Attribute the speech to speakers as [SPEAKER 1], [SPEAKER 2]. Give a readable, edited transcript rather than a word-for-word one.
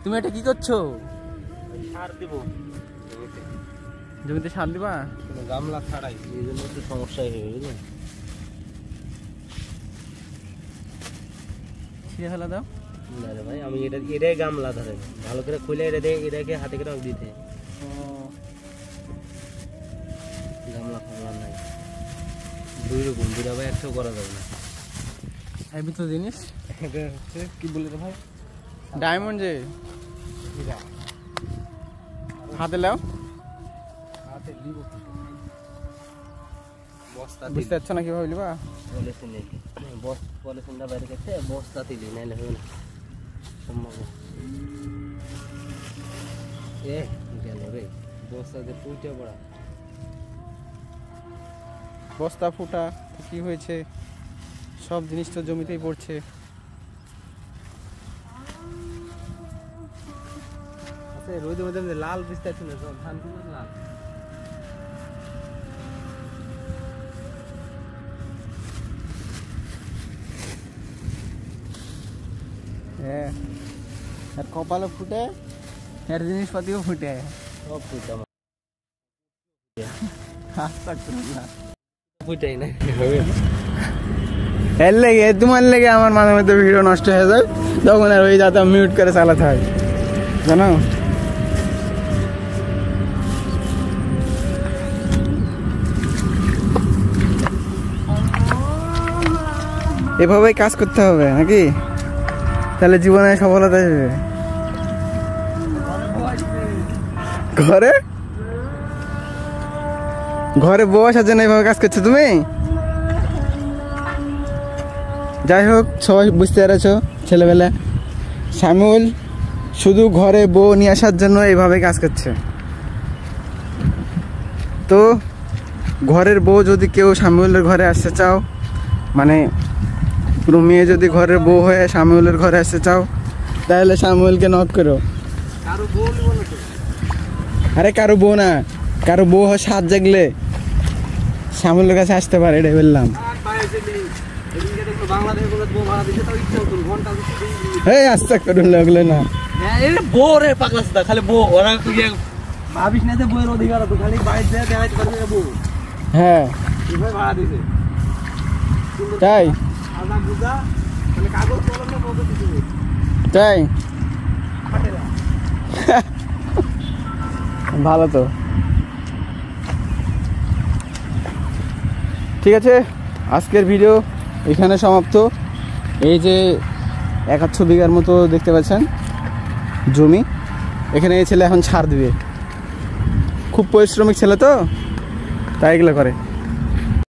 [SPEAKER 1] তুমি এটা কি করছো?
[SPEAKER 2] সার দিব
[SPEAKER 1] জমিতে সার দিবা?
[SPEAKER 2] গামলা ছাড়াই, এই জন্য একটু সমস্যা হয়ে গেছে।
[SPEAKER 1] ছিঁড়ে ফেলা দাও।
[SPEAKER 2] না রে ভাই, আমি এটাই গামলা ধরে ভালো করে খুলে এটাকে হাতে করে দিতে। গামলা ফামলা নাই, দুই রকম, দুটা ভাই একটাও করা যাবে না।
[SPEAKER 1] হেভি তো জিনিস।
[SPEAKER 2] এটা হচ্ছে কি বলে রে ভাই,
[SPEAKER 1] ডায়মন্ড যে হাতে লাও,
[SPEAKER 2] হাতে লিব বস্তা
[SPEAKER 1] বুঝতে পারছো না কিভাবে লিবা?
[SPEAKER 2] পলিথিন নেই, পলিথিনটা বাইরে গেছে, বস্তা দিলি নাইলে হবে না সম্ভব। এ গেল রে, বস্তাতে পুঁটে পড়া।
[SPEAKER 1] বস্তা ফুটা কি হয়েছে, সব জিনিস তো জমিতেই পড়ছে।
[SPEAKER 2] রোদে মধ্যে লাল বিস্তার ছিল, সব ধান কিন্তু লাল।
[SPEAKER 1] হ্যাঁ, আর কপালে ফুটে, আর জিনিসপাতিও ফুটে,
[SPEAKER 2] সব ফুটা
[SPEAKER 1] ফুটাই না। এর লেগে তোমার লেগে আমার মাঝে মধ্যে ভিডিও নষ্ট হয়ে যায়, তখন আর ওই যাতে মিউট করে চালাতে হয়, জানো? এভাবেই কাজ করতে হবে নাকি? তাহলে জীবনে সফলতা আসবে। ঘরে ঘরে বউ আসার জন্য এইভাবে কাজ করছো তুমি? যাই হোক, সবাই বুঝতে পেরেছো ছেলেবেলা, শ্যামল শুধু ঘরে বউ নিয়ে আসার জন্য এইভাবে কাজ করছে। তো ঘরের বউ যদি কেউ শ্যামলের ঘরে আসতে চাও, মানে কোনো মেয়ে যদি ঘরের বউ হয়ে শ্যামলের ঘরে আসতে চাও, তাহলে শ্যামলকে নক করো। আরে কারো বউ না, কারো বউ হয় সাত জাগলে শ্যামলের কাছে আসতে পারে, এটাই বললাম। এই আস্তে করুন লাগলে না,
[SPEAKER 2] বউ রে পাগলা, খালি বউ। ওরা ভাবিস না যে বউয়ের অধিকার আছে, খালি বাইরে দেখাইতে পারবে বউ।
[SPEAKER 1] হ্যাঁ
[SPEAKER 2] ভাড়া দিছে
[SPEAKER 1] তাই, তাই ভালো তো। ঠিক আছে, আজকের ভিডিও এখানে সমাপ্ত। এই যে 1-1 বিঘার মতো দেখতে পাচ্ছেন জমি, এখানে এই ছেলে এখন ছাড় দিবে। খুব পরিশ্রমিক ছেলে তো, তাই এগুলো করে।